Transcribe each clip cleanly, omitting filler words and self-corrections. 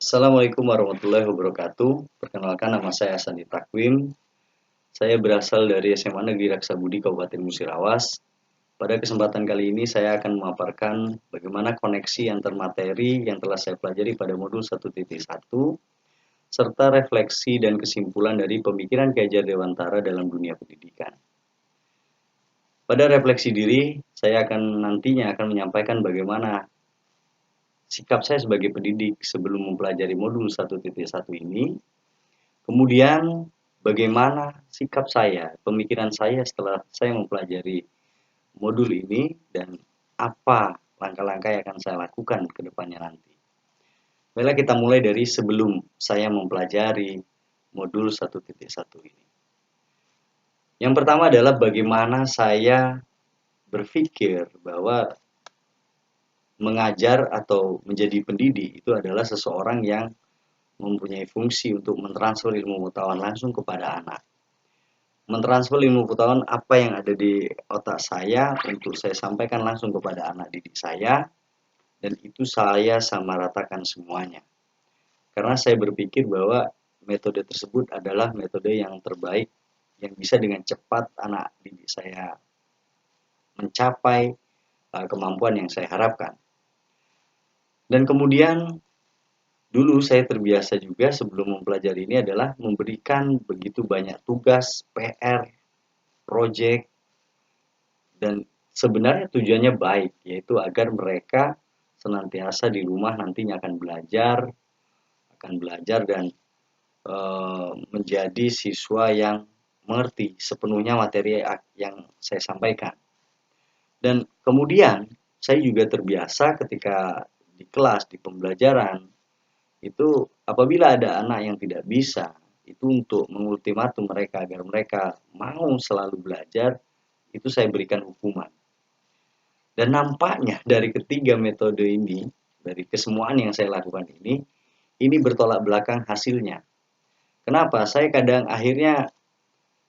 Assalamualaikum warahmatullahi wabarakatuh. Perkenalkan, nama saya Sandi Takwim. Saya berasal dari SMA Negeri Raksa Budi Kabupaten Musirawas. Pada kesempatan kali ini saya akan memaparkan bagaimana koneksi antar materi yang telah saya pelajari pada modul 1.1 serta refleksi dan kesimpulan dari pemikiran Ki Hajar Dewantara dalam dunia pendidikan. Pada refleksi diri, saya nantinya akan menyampaikan bagaimana sikap saya sebagai pendidik sebelum mempelajari modul 1.1 ini. Kemudian bagaimana sikap saya, pemikiran saya setelah saya mempelajari modul ini dan apa langkah-langkah yang akan saya lakukan ke depannya nanti. Baiklah, kita mulai dari sebelum saya mempelajari modul 1.1 ini. Yang pertama adalah bagaimana saya berpikir bahwa mengajar atau menjadi pendidik itu adalah seseorang yang mempunyai fungsi untuk mentransfer ilmu pengetahuan langsung kepada anak. Mentransfer ilmu pengetahuan apa yang ada di otak saya untuk saya sampaikan langsung kepada anak didik saya, dan itu saya samaratakan semuanya. Karena saya berpikir bahwa metode tersebut adalah metode yang terbaik yang bisa dengan cepat anak didik saya mencapai kemampuan yang saya harapkan. Dan kemudian dulu saya terbiasa juga sebelum mempelajari ini adalah memberikan begitu banyak tugas, PR, proyek, dan sebenarnya tujuannya baik, yaitu agar mereka senantiasa di rumah nantinya akan belajar dan menjadi siswa yang mengerti sepenuhnya materi yang saya sampaikan. Dan kemudian saya juga terbiasa ketika di kelas, di pembelajaran, itu apabila ada anak yang tidak bisa, itu untuk mengultimatum mereka agar mereka mau selalu belajar, itu saya berikan hukuman. Dan nampaknya dari ketiga metode ini, dari kesemuaan yang saya lakukan ini bertolak belakang hasilnya. Kenapa? Saya kadang akhirnya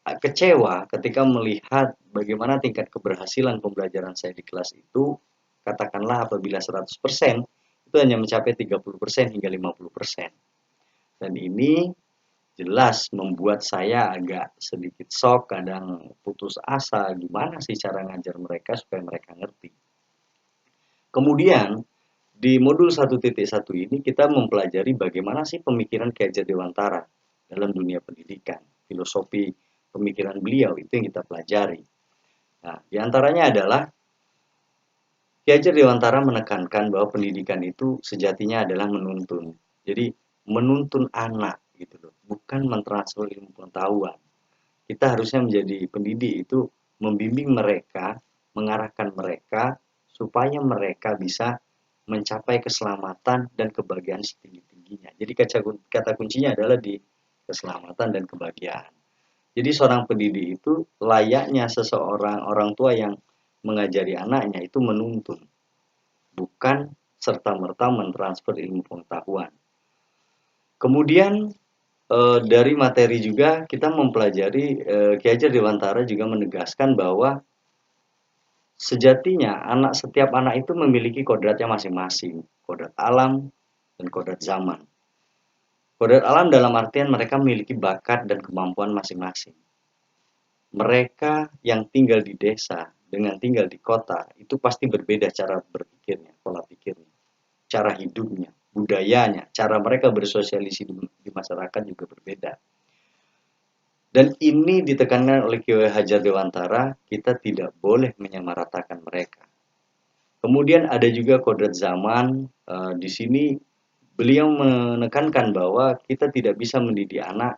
kecewa ketika melihat bagaimana tingkat keberhasilan pembelajaran saya di kelas itu, katakanlah apabila 100%, itu hanya mencapai 30% hingga 50%. Dan ini jelas membuat saya agak sedikit shock, kadang putus asa, gimana sih cara ngajar mereka supaya mereka ngerti. Kemudian, di modul 1.1 ini kita mempelajari bagaimana sih pemikiran Ki Hajar Dewantara dalam dunia pendidikan, filosofi pemikiran beliau itu yang kita pelajari. Nah, diantaranya adalah Ki Hajar Dewantara menekankan bahwa pendidikan itu sejatinya adalah menuntun. Jadi menuntun anak gitu loh, bukan mentransfer ilmu pengetahuan. Kita harusnya menjadi pendidik itu membimbing mereka, mengarahkan mereka supaya mereka bisa mencapai keselamatan dan kebahagiaan setinggi-tingginya. Jadi kata kuncinya adalah di keselamatan dan kebahagiaan. Jadi seorang pendidik itu layaknya seseorang orang tua yang mengajari anaknya itu menuntun, bukan serta-merta mentransfer ilmu pengetahuan. Kemudian dari materi juga kita mempelajari Ki Hajar Dewantara juga menegaskan bahwa sejatinya setiap anak itu memiliki kodratnya masing-masing, kodrat alam dan kodrat zaman. Kodrat alam dalam artian mereka memiliki bakat dan kemampuan masing-masing. Mereka yang tinggal di desa dengan tinggal di kota itu pasti berbeda cara berpikirnya, pola pikirnya, cara hidupnya, budayanya, cara mereka bersosialisasi di masyarakat juga berbeda. Dan ini ditekankan oleh Ki Hajar Dewantara, kita tidak boleh menyamaratakan mereka. Kemudian ada juga kodrat zaman. Di sini beliau menekankan bahwa kita tidak bisa mendidik anak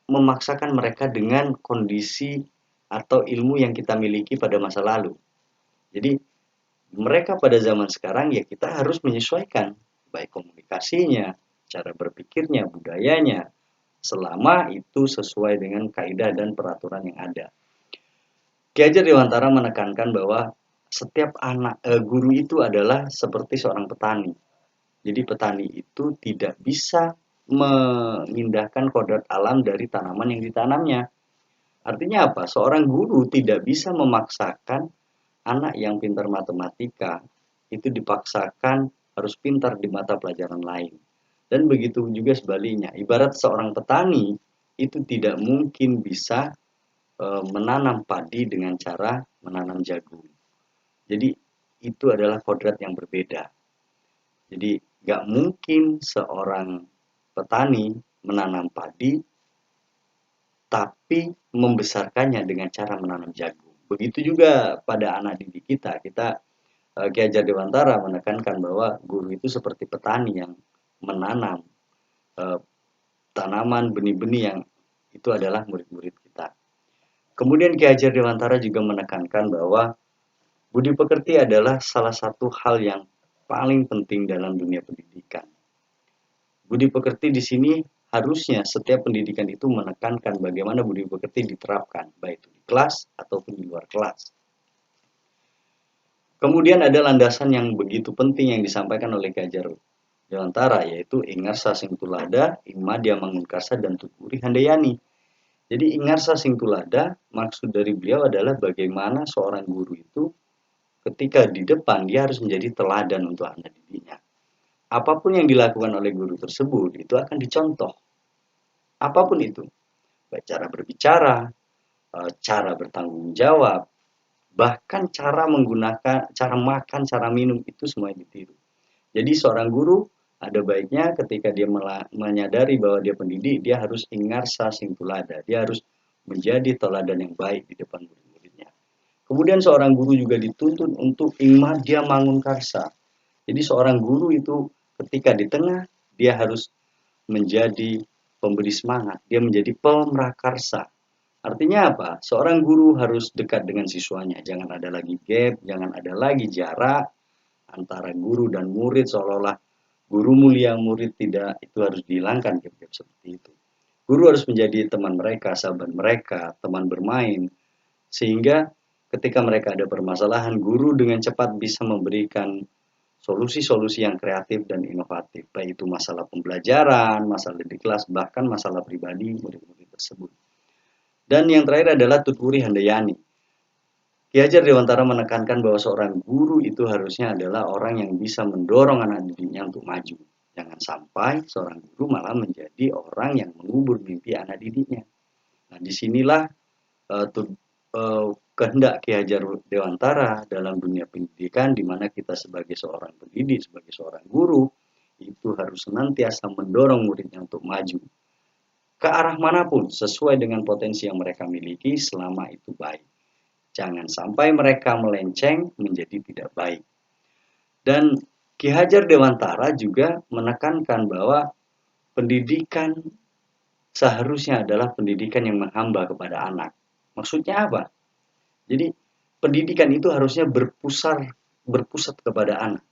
memaksakan mereka dengan kondisi atau ilmu yang kita miliki pada masa lalu. Jadi mereka pada zaman sekarang ya kita harus menyesuaikan baik komunikasinya, cara berpikirnya, budayanya, selama itu sesuai dengan kaidah dan peraturan yang ada. Ki Hajar Dewantara menekankan bahwa setiap guru itu adalah seperti seorang petani. Jadi petani itu tidak bisa memindahkan kodrat alam dari tanaman yang ditanamnya. Artinya apa? Seorang guru tidak bisa memaksakan anak yang pintar matematika itu dipaksakan harus pintar di mata pelajaran lain. Dan begitu juga sebaliknya, ibarat seorang petani itu tidak mungkin bisa menanam padi dengan cara menanam jagung. Jadi itu adalah kodrat yang berbeda. Jadi nggak mungkin seorang petani menanam padi tapi membesarkannya dengan cara menanam jagung. Begitu juga pada anak didik kita. Ki Hajar Dewantara menekankan bahwa guru itu seperti petani yang menanam eh, tanaman benih-benih yang itu adalah murid-murid kita. Kemudian Ki Hajar Dewantara juga menekankan bahwa budi pekerti adalah salah satu hal yang paling penting dalam dunia pendidikan. Budi pekerti di sini harusnya setiap pendidikan itu menekankan bagaimana budi pekerti diterapkan, baik itu di kelas ataupun di luar kelas. Kemudian ada landasan yang begitu penting yang disampaikan oleh Ki Hajar Dewantara, yaitu Ingarsa Sing Tulada, Imadya Mangunkarsa, dan Tuturi Handayani. Jadi Ingarsa Sing Tulada, maksud dari beliau adalah bagaimana seorang guru itu ketika di depan dia harus menjadi teladan untuk anak didiknya. Apapun yang dilakukan oleh guru tersebut itu akan dicontoh. Apapun itu, baik cara berbicara, cara bertanggung jawab, bahkan cara menggunakan, cara makan, cara minum itu semuanya ditiru. Jadi seorang guru ada baiknya ketika dia menyadari bahwa dia pendidik, dia harus ingarsa sing tulada, dia harus menjadi teladan yang baik di depan murid-muridnya. Kemudian seorang guru juga dituntut untuk ingmadya mangun karsa. Jadi seorang guru itu ketika di tengah, dia harus menjadi pemberi semangat, dia menjadi pemrakarsa. Artinya apa? Seorang guru harus dekat dengan siswanya, jangan ada lagi gap, jangan ada lagi jarak antara guru dan murid, seolah-olah guru mulia murid tidak, itu harus dihilangkan gap-gap seperti itu. Guru harus menjadi teman mereka, sahabat mereka, teman bermain, sehingga ketika mereka ada permasalahan, guru dengan cepat bisa memberikan solusi-solusi yang kreatif dan inovatif, baik itu masalah pembelajaran, masalah di kelas, bahkan masalah pribadi murid-murid tersebut. Dan yang terakhir adalah Tuturi Handayani. Ki Hajar Dewantara menekankan bahwa seorang guru itu harusnya adalah orang yang bisa mendorong anak didiknya untuk maju. Jangan sampai seorang guru malah menjadi orang yang mengubur mimpi anak didiknya. Nah, disinilah kehendak Ki Hajar Dewantara dalam dunia pendidikan, di mana kita sebagai seorang pendidik, sebagai seorang guru, itu harus senantiasa mendorong muridnya untuk maju ke arah manapun sesuai dengan potensi yang mereka miliki selama itu baik. Jangan sampai mereka melenceng menjadi tidak baik. Dan Ki Hajar Dewantara juga menekankan bahwa pendidikan seharusnya adalah pendidikan yang menghamba kepada anak. Maksudnya apa? Jadi pendidikan itu harusnya berpusat kepada anak.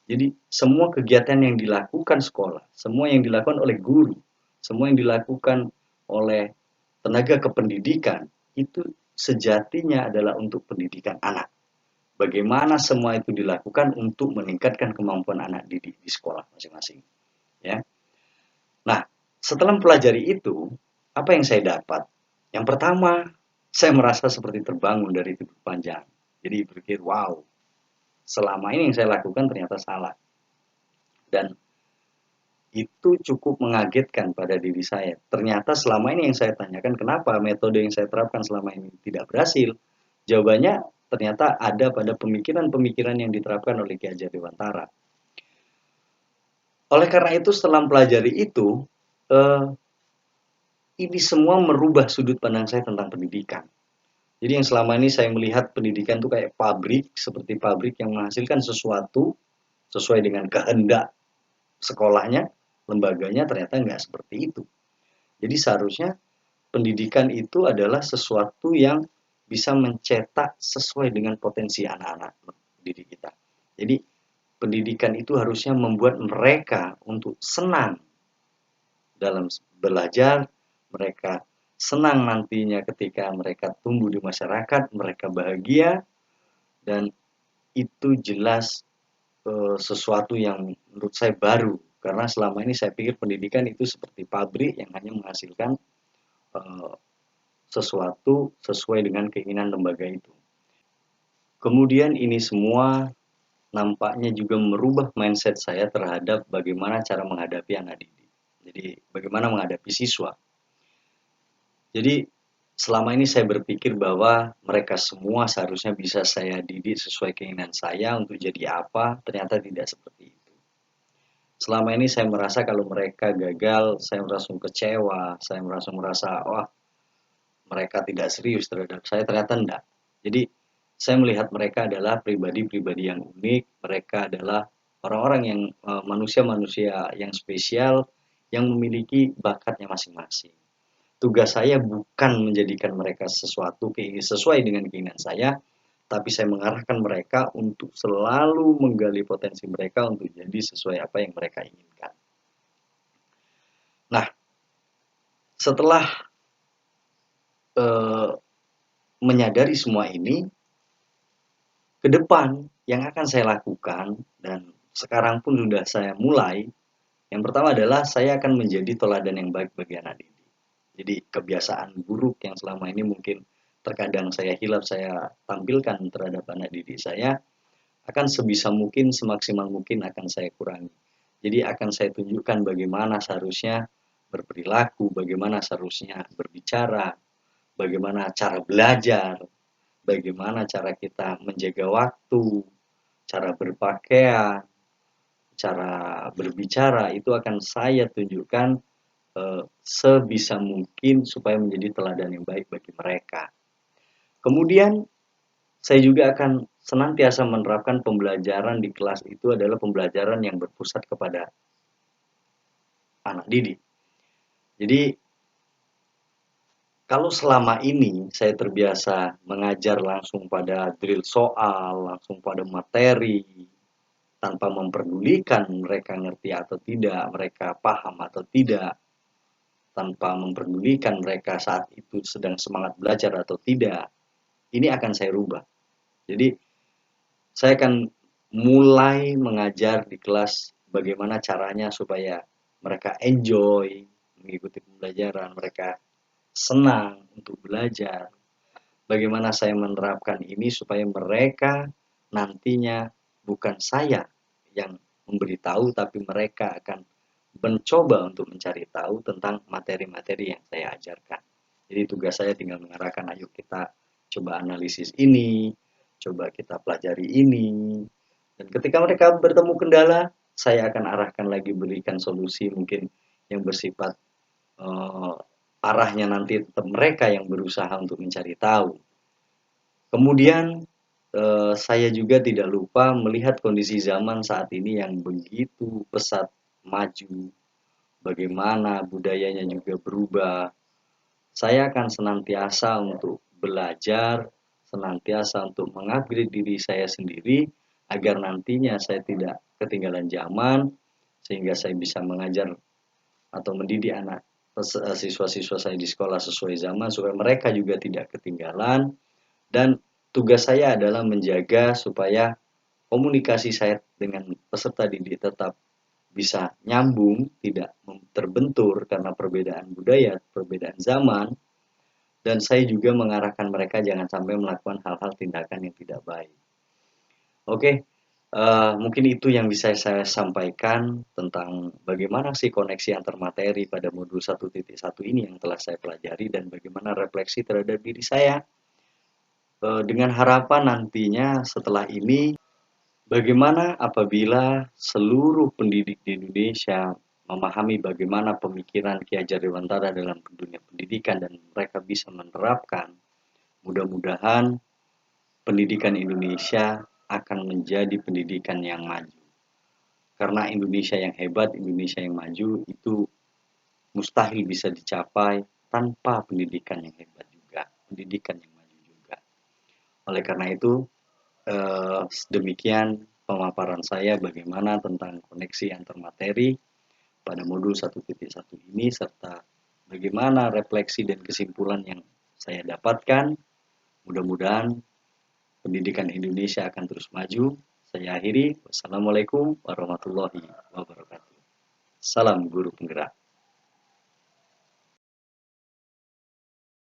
Jadi semua kegiatan yang dilakukan sekolah, semua yang dilakukan oleh guru, semua yang dilakukan oleh tenaga kependidikan itu sejatinya adalah untuk pendidikan anak. Bagaimana semua itu dilakukan untuk meningkatkan kemampuan anak didik di sekolah masing-masing. Ya. Nah, setelah mempelajari itu, apa yang saya dapat? Yang pertama, saya merasa seperti terbangun dari tidur panjang. Jadi berpikir, wow, selama ini yang saya lakukan ternyata salah. Dan itu cukup mengagetkan pada diri saya. Ternyata selama ini yang saya tanyakan, kenapa metode yang saya terapkan selama ini tidak berhasil? Jawabannya ternyata ada pada pemikiran-pemikiran yang diterapkan oleh Ki Hajar Dewantara. Oleh karena itu, setelah mempelajari itu, ini semua merubah sudut pandang saya tentang pendidikan. Jadi yang selama ini saya melihat pendidikan itu kayak pabrik, seperti pabrik yang menghasilkan sesuatu sesuai dengan kehendak sekolahnya, lembaganya, ternyata nggak seperti itu. Jadi seharusnya pendidikan itu adalah sesuatu yang bisa mencetak sesuai dengan potensi anak-anak didik kita. Jadi pendidikan itu harusnya membuat mereka untuk senang dalam belajar, mereka senang nantinya ketika mereka tumbuh di masyarakat, mereka bahagia, dan itu jelas sesuatu yang menurut saya baru. Karena selama ini saya pikir pendidikan itu seperti pabrik yang hanya menghasilkan sesuatu sesuai dengan keinginan lembaga itu. Kemudian ini semua nampaknya juga merubah mindset saya terhadap bagaimana cara menghadapi anak didik. Jadi bagaimana menghadapi siswa. Jadi selama ini saya berpikir bahwa mereka semua seharusnya bisa saya didik sesuai keinginan saya untuk jadi apa, ternyata tidak seperti itu. Selama ini saya merasa kalau mereka gagal, saya merasa kecewa, saya merasa, wah mereka tidak serius terhadap saya, ternyata enggak. Jadi saya melihat mereka adalah pribadi-pribadi yang unik, mereka adalah orang-orang yang manusia-manusia yang spesial yang memiliki bakatnya masing-masing. Tugas saya bukan menjadikan mereka sesuatu sesuai dengan keinginan saya, tapi saya mengarahkan mereka untuk selalu menggali potensi mereka untuk jadi sesuai apa yang mereka inginkan. Nah, setelah menyadari semua ini, ke depan yang akan saya lakukan dan sekarang pun sudah saya mulai, yang pertama adalah saya akan menjadi teladan yang baik bagi anak didik. Jadi kebiasaan buruk yang selama ini mungkin terkadang saya hilap saya tampilkan terhadap anak didik saya, akan sebisa mungkin, semaksimal mungkin akan saya kurangi. Jadi akan saya tunjukkan bagaimana seharusnya berperilaku, bagaimana seharusnya berbicara, bagaimana cara belajar, bagaimana cara kita menjaga waktu, cara berpakaian, cara berbicara, itu akan saya tunjukkan sebisa mungkin supaya menjadi teladan yang baik bagi mereka. Kemudian saya juga akan senantiasa menerapkan pembelajaran di kelas itu adalah pembelajaran yang berpusat kepada anak didik. Jadi kalau selama ini saya terbiasa mengajar langsung pada drill soal, langsung pada materi, tanpa memperdulikan mereka ngerti atau tidak, mereka paham atau tidak, tanpa memperdulikan mereka saat itu sedang semangat belajar atau tidak, ini akan saya rubah. Jadi saya akan mulai mengajar di kelas bagaimana caranya supaya mereka enjoy mengikuti pembelajaran, mereka senang untuk belajar. Bagaimana saya menerapkan ini supaya mereka nantinya bukan saya yang memberitahu, tapi mereka akan mencoba untuk mencari tahu tentang materi-materi yang saya ajarkan. Jadi tugas saya tinggal mengarahkan, ayo kita coba analisis ini, coba kita pelajari ini. Dan ketika mereka bertemu kendala, saya akan arahkan lagi, berikan solusi mungkin yang bersifat arahnya nanti tetap mereka yang berusaha untuk mencari tahu. Kemudian saya juga tidak lupa melihat kondisi zaman saat ini yang begitu pesat maju, bagaimana budayanya juga berubah. Saya akan senantiasa untuk belajar, senantiasa untuk mengupgrade diri saya sendiri, agar nantinya saya tidak ketinggalan zaman, sehingga saya bisa mengajar atau mendidik anak siswa-siswa saya di sekolah sesuai zaman, supaya mereka juga tidak ketinggalan. Dan tugas saya adalah menjaga supaya komunikasi saya dengan peserta didik tetap bisa nyambung, tidak terbentur karena perbedaan budaya, perbedaan zaman, dan saya juga mengarahkan mereka jangan sampai melakukan hal-hal tindakan yang tidak baik. Oke, mungkin itu yang bisa saya sampaikan tentang bagaimana sih koneksi antar materi pada modul 1.1 ini yang telah saya pelajari, dan bagaimana refleksi terhadap diri saya. Dengan harapan nantinya setelah ini, bagaimana apabila seluruh pendidik di Indonesia memahami bagaimana pemikiran Ki Hajar Dewantara dalam dunia pendidikan dan mereka bisa menerapkan, mudah-mudahan pendidikan Indonesia akan menjadi pendidikan yang maju. Karena Indonesia yang hebat, Indonesia yang maju itu mustahil bisa dicapai tanpa pendidikan yang hebat juga, pendidikan yang maju juga. Oleh karena itu, demikian pemaparan saya bagaimana tentang koneksi antar materi pada modul 1.1 ini, serta bagaimana refleksi dan kesimpulan yang saya dapatkan. Mudah-mudahan pendidikan Indonesia akan terus maju. Saya akhiri. Wassalamualaikum warahmatullahi wabarakatuh. Salam guru penggerak.